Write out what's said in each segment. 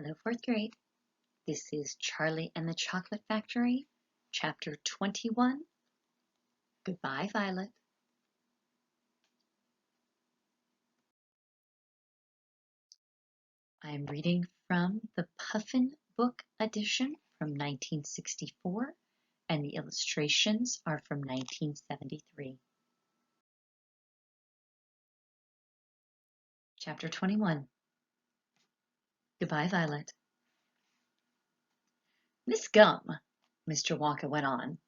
Hello, fourth grade. This is Charlie and the Chocolate Factory, Chapter 21. Goodbye, Violet. I am reading from the Puffin Book Edition from 1964, and the illustrations are from 1973. Chapter 21. Goodbye, Violet. This gum, Mr. Wonka went on,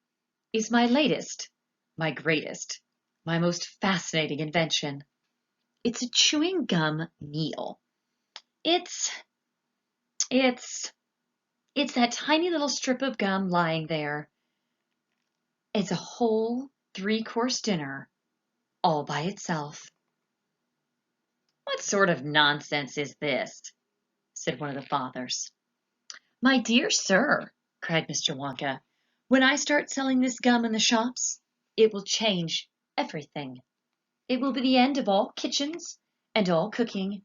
is my latest, my greatest, my most fascinating invention. It's a chewing gum meal. It's that tiny little strip of gum lying there. It's a whole 3-course dinner all by itself. What sort of nonsense is this? Said one of the fathers. My dear sir, cried Mr. Wonka, when I start selling this gum in the shops, it will change everything. It will be the end of all kitchens and all cooking.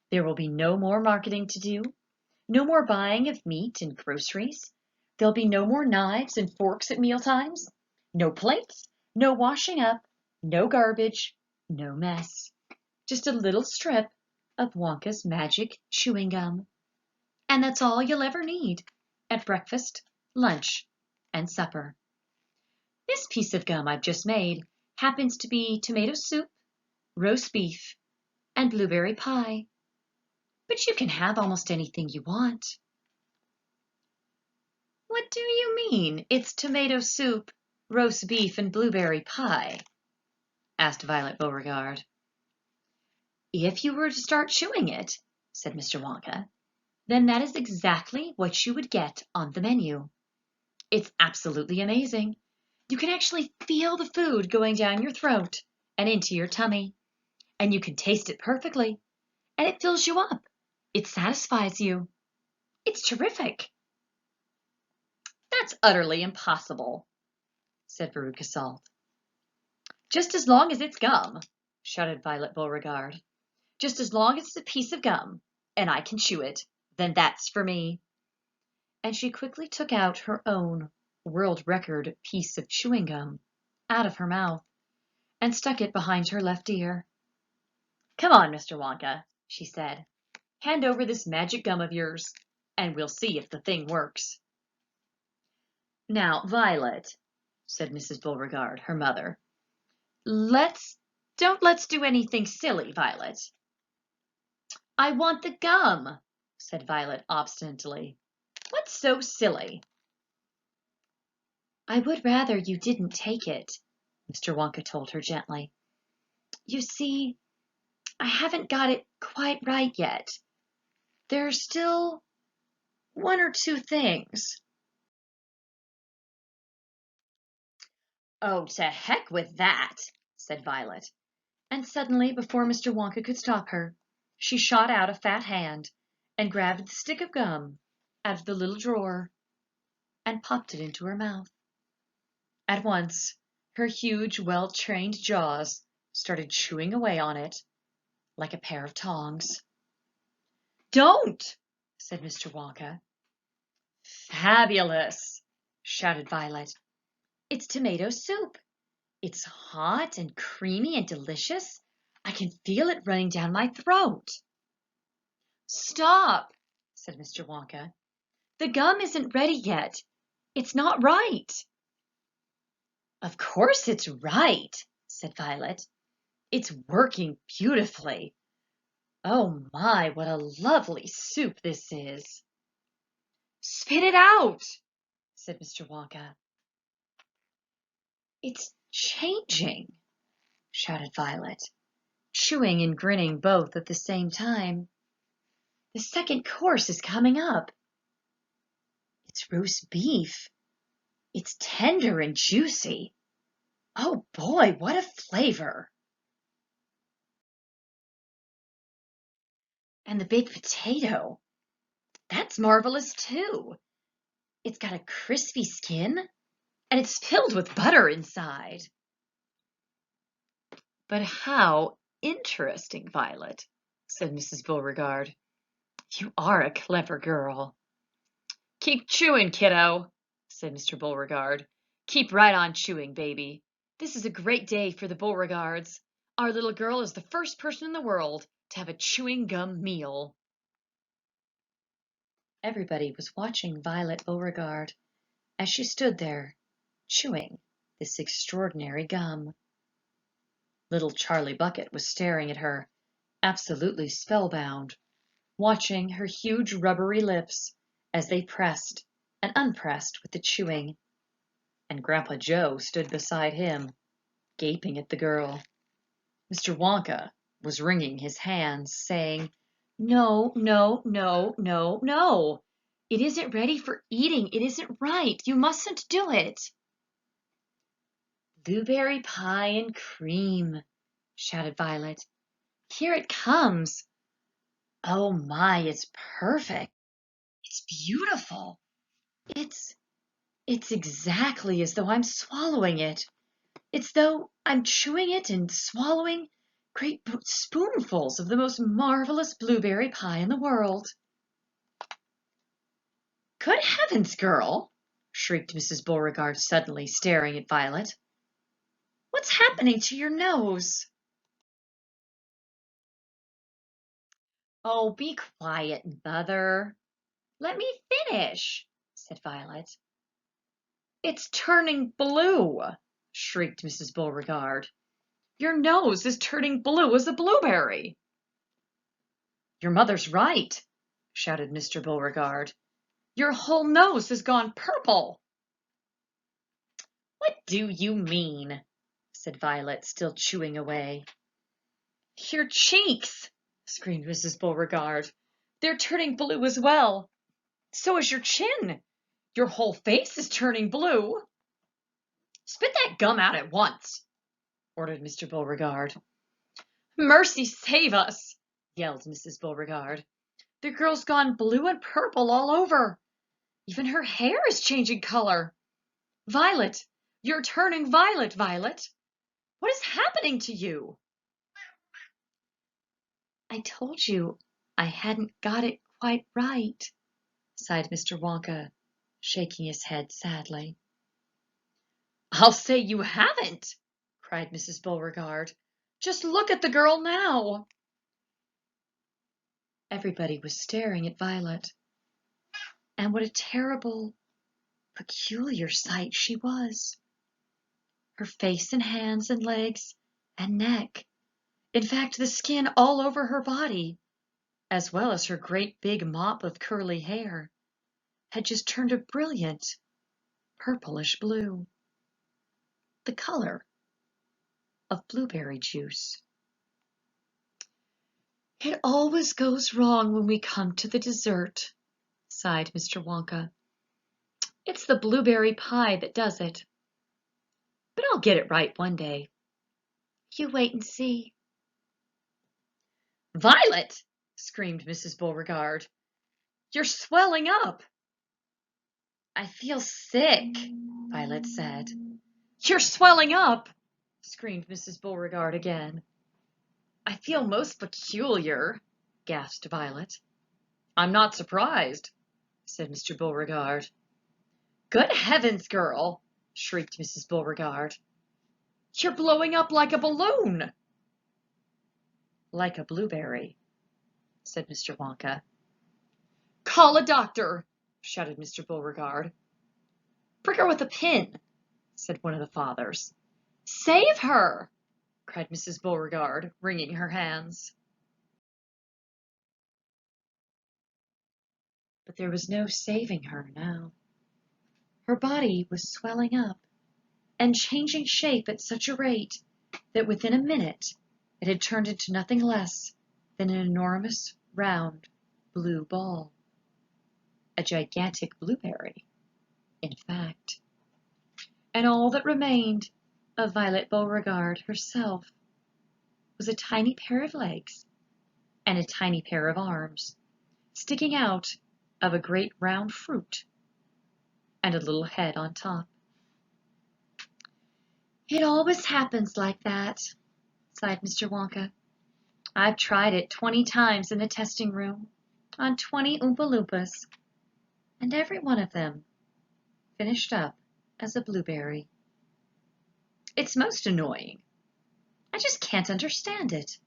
There will be no more marketing to do, no more buying of meat and groceries. There'll be no more knives and forks at mealtimes, no plates, no washing up, no garbage, no mess. Just a little strip of Wonka's magic chewing gum. And that's all you'll ever need at breakfast, lunch, and supper. This piece of gum I've just made happens to be tomato soup, roast beef, and blueberry pie. But you can have almost anything you want. What do you mean, it's tomato soup, roast beef, and blueberry pie? Asked Violet Beauregard. If you were to start chewing it, said Mr. Wonka, then that is exactly what you would get on the menu. It's absolutely amazing. You can actually feel the food going down your throat and into your tummy. And you can taste it perfectly. And it fills you up. It satisfies you. It's terrific. That's utterly impossible, said Veruca Salt. Just as long as it's gum, shouted Violet Beauregard. Just as long as it's a piece of gum, and I can chew it, then that's for me. And she quickly took out her own world record piece of chewing gum out of her mouth and stuck it behind her left ear. Come on, Mr. Wonka, she said. Hand over this magic gum of yours, and we'll see if the thing works. Now, Violet, said Mrs. Beauregard, her mother, let's do anything silly, Violet. I want the gum, said Violet obstinately. What's so silly? I would rather you didn't take it, Mr. Wonka told her gently. You see, I haven't got it quite right yet. There's still 1 or 2 things. Oh, to heck with that, said Violet. And suddenly, before Mr. Wonka could stop her, she shot out a fat hand and grabbed the stick of gum out of the little drawer and popped it into her mouth. At once, her huge, well-trained jaws started chewing away on it like a pair of tongs. Don't, said Mr. Wonka. Fabulous, shouted Violet. It's tomato soup. It's hot and creamy and delicious. I can feel it running down my throat. Stop, said Mr. Wonka. The gum isn't ready yet. It's not right. Of course it's right, said Violet. It's working beautifully. Oh my, what a lovely soup this is. Spit it out, said Mr. Wonka. It's changing, shouted Violet, chewing and grinning both at the same time. The second course is coming up. It's roast beef. It's tender and juicy. Oh boy, what a flavor. And the baked potato. That's marvelous too. It's got a crispy skin and it's filled with butter inside. But how interesting, Violet, said Mrs. Beauregard. You are a clever girl. Keep chewing, kiddo, said Mr. Beauregard. Keep right on chewing, baby. This is a great day for the Beauregards. Our little girl is the first person in the world to have a chewing gum meal. Everybody was watching Violet Beauregard as she stood there, chewing this extraordinary gum. Little Charlie Bucket was staring at her, absolutely spellbound, watching her huge rubbery lips as they pressed and unpressed with the chewing, and Grandpa Joe stood beside him, gaping at the girl. Mr. Wonka was wringing his hands, saying, "No, no, no, no, no! It isn't ready for eating. It isn't right. You mustn't do it." "Blueberry pie and cream," shouted Violet. "Here it comes. Oh my, it's perfect. It's beautiful. It's it's exactly as though I'm swallowing it. It's though I'm chewing it and swallowing great spoonfuls of the most marvelous blueberry pie in the world." "Good heavens, girl!" shrieked Mrs. Beauregard suddenly, staring at Violet. "What's happening to your nose?" "Oh, be quiet, Mother. Let me finish," said Violet. "It's turning blue," shrieked Mrs. Beauregard. "Your nose is turning blue as a blueberry." "Your mother's right," shouted Mr. Beauregard. "Your whole nose has gone purple." "What do you mean?" said Violet, still chewing away. "Your cheeks!" screamed Mrs. Beauregard. "They're turning blue as well. So is your chin. Your whole face is turning blue." "Spit that gum out at once," ordered Mr. Beauregard. "Mercy save us!" yelled Mrs. Beauregard. "The girl's gone blue and purple all over. Even her hair is changing color. Violet, you're turning violet, Violet. What is happening to you?" "I told you I hadn't got it quite right," sighed Mr. Wonka, shaking his head sadly. "I'll say you haven't!" cried Mrs. Beauregard. "Just look at the girl now." Everybody was staring at Violet, and what a terrible, peculiar sight she was. Her face and hands and legs and neck, in fact the skin all over her body, as well as her great big mop of curly hair, had just turned a brilliant purplish blue, the color of blueberry juice. "It always goes wrong when we come to the dessert," sighed Mr. Wonka. "It's the blueberry pie that does it. But I'll get it right one day. You wait and see." "Violet!" screamed Mrs. Beauregard. "You're swelling up." "I feel sick," Violet said. "You're swelling up!" screamed Mrs. Beauregard again. "I feel most peculiar," gasped Violet. "I'm not surprised," said Mr. Beauregard. "Good heavens, girl!" shrieked Mrs. Beauregard. "You're blowing up like a balloon." "Like a blueberry," said Mr. Wonka. "Call a doctor!" shouted Mr. Beauregard. "Prick her with a pin," said one of the fathers. "Save her!" cried Mrs. Beauregard, wringing her hands. But there was no saving her now. Her body was swelling up and changing shape at such a rate that within a minute it had turned into nothing less than an enormous round blue ball. A gigantic blueberry, in fact. And all that remained of Violet Beauregard herself was a tiny pair of legs and a tiny pair of arms sticking out of a great round fruit, and a little head on top. "It always happens like that," sighed Mr. Wonka. "I've tried it 20 times in the testing room. on 20 Oompa Loompas, and every one of them finished up as a blueberry. It's most annoying. I just can't understand it.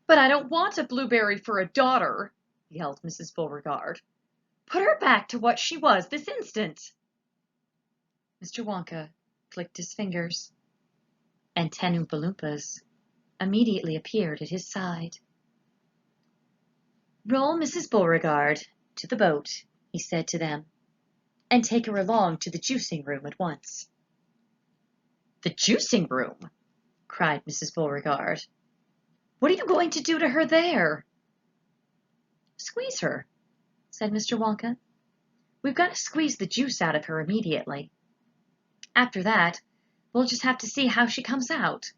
But I don't want a blueberry for a daughter, yelled Mrs. Beauregard. Put her back to what she was this instant. Mr. Wonka clicked his fingers, and 10 Oompa Loompas immediately appeared at his side. Roll Mrs. Beauregard to the boat, he said to them, and take her along to the juicing room at once. The juicing room? Cried Mrs. Beauregard. What are you going to do to her there? Squeeze her, said Mr. Wonka. We've got to squeeze the juice out of her immediately. After that, we'll just have to see how she comes out.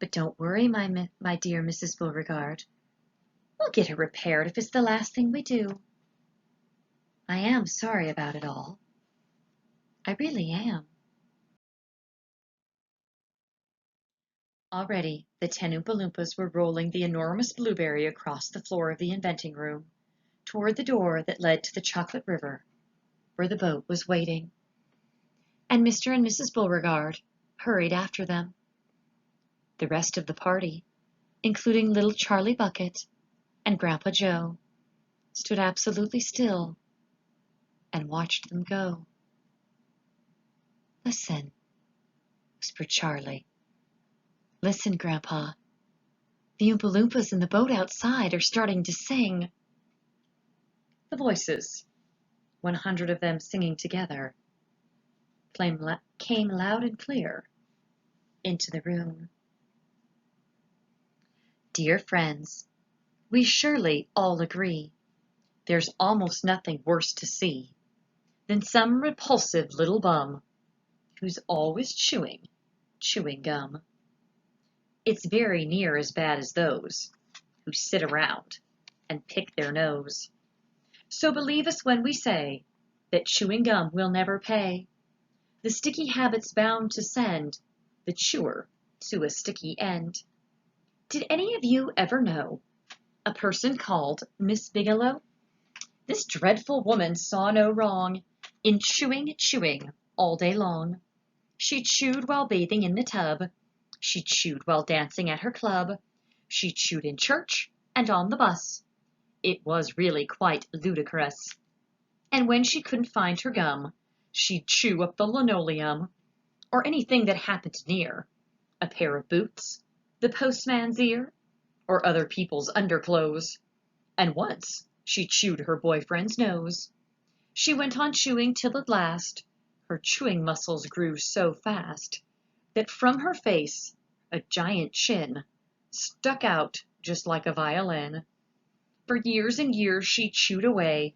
But don't worry, my dear Mrs. Beauregard. We'll get her repaired if it's the last thing we do. I am sorry about it all. I really am. Already, the 10 Oompa Loompas were rolling the enormous blueberry across the floor of the inventing room, toward the door that led to the chocolate river, where the boat was waiting. And Mr. and Mrs. Beauregard hurried after them. The rest of the party, including little Charlie Bucket and Grandpa Joe, stood absolutely still and watched them go. Listen, whispered Charlie. Listen, Grandpa. The Oompa Loompas in the boat outside are starting to sing. The voices, 100 of them singing together, came loud and clear into the room. Dear friends, we surely all agree there's almost nothing worse to see than some repulsive little bum who's always chewing gum. It's very near as bad as those who sit around and pick their nose. So believe us when we say that chewing gum will never pay. The sticky habit's bound to send the chewer to a sticky end. Did any of you ever know a person called Miss Bigelow? This dreadful woman saw no wrong in chewing all day long. She chewed while bathing in the tub. She chewed while dancing at her club. She chewed in church and on the bus. It was really quite ludicrous. And when she couldn't find her gum, she'd chew up the linoleum, or anything that happened near, a pair of boots, the postman's ear, or other people's underclothes. And once she chewed her boyfriend's nose. She went on chewing till at last her chewing muscles grew so fast that from her face a giant chin stuck out just like a violin. For years and years she chewed away,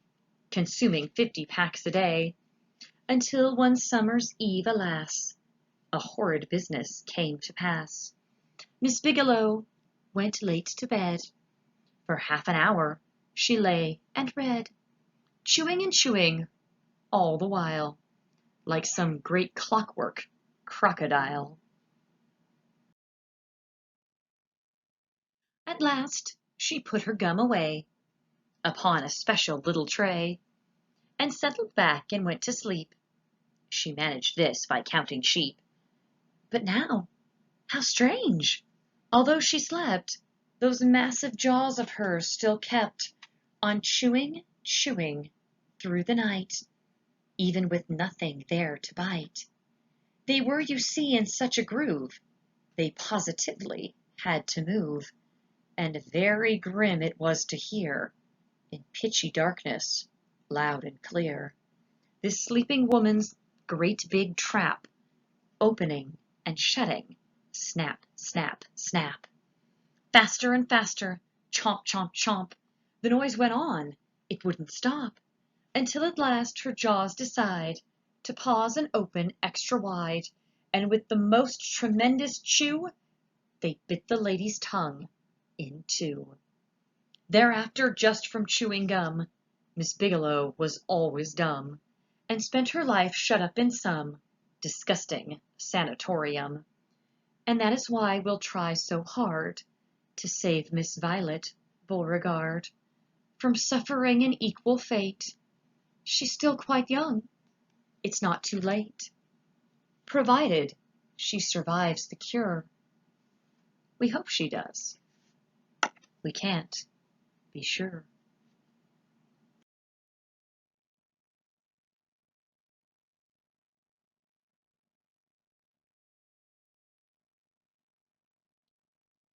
consuming 50 packs a day, until one summer's eve, alas, a horrid business came to pass. Miss Bigelow went late to bed. For half an hour she lay and read, chewing and chewing all the while, like some great clockwork crocodile. At last she put her gum away upon a special little tray, and settled back and went to sleep. She managed this by counting sheep. But now, how strange! Although she slept, those massive jaws of hers still kept on chewing through the night, even with nothing there to bite. They were, you see, in such a groove, they positively had to move, and very grim it was to hear, in pitchy darkness, loud and clear, this sleeping woman's great big trap, opening and shutting, snap, snap, snap. Faster and faster, chomp, chomp, chomp, the noise went on, it wouldn't stop, until at last her jaws decide to pause and open extra wide, and with the most tremendous chew, they bit the lady's tongue in two. Thereafter, just from chewing gum, Miss Bigelow was always dumb, and spent her life shut up in some disgusting sanatorium. And that is why we'll try so hard to save Miss Violet Beauregard, from suffering an equal fate. She's still quite young. It's not too late. Provided she survives the cure. We hope she does. We can't be sure.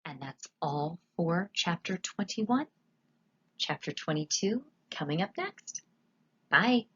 And that's all for Chapter 21. Chapter 22 coming up next. Bye.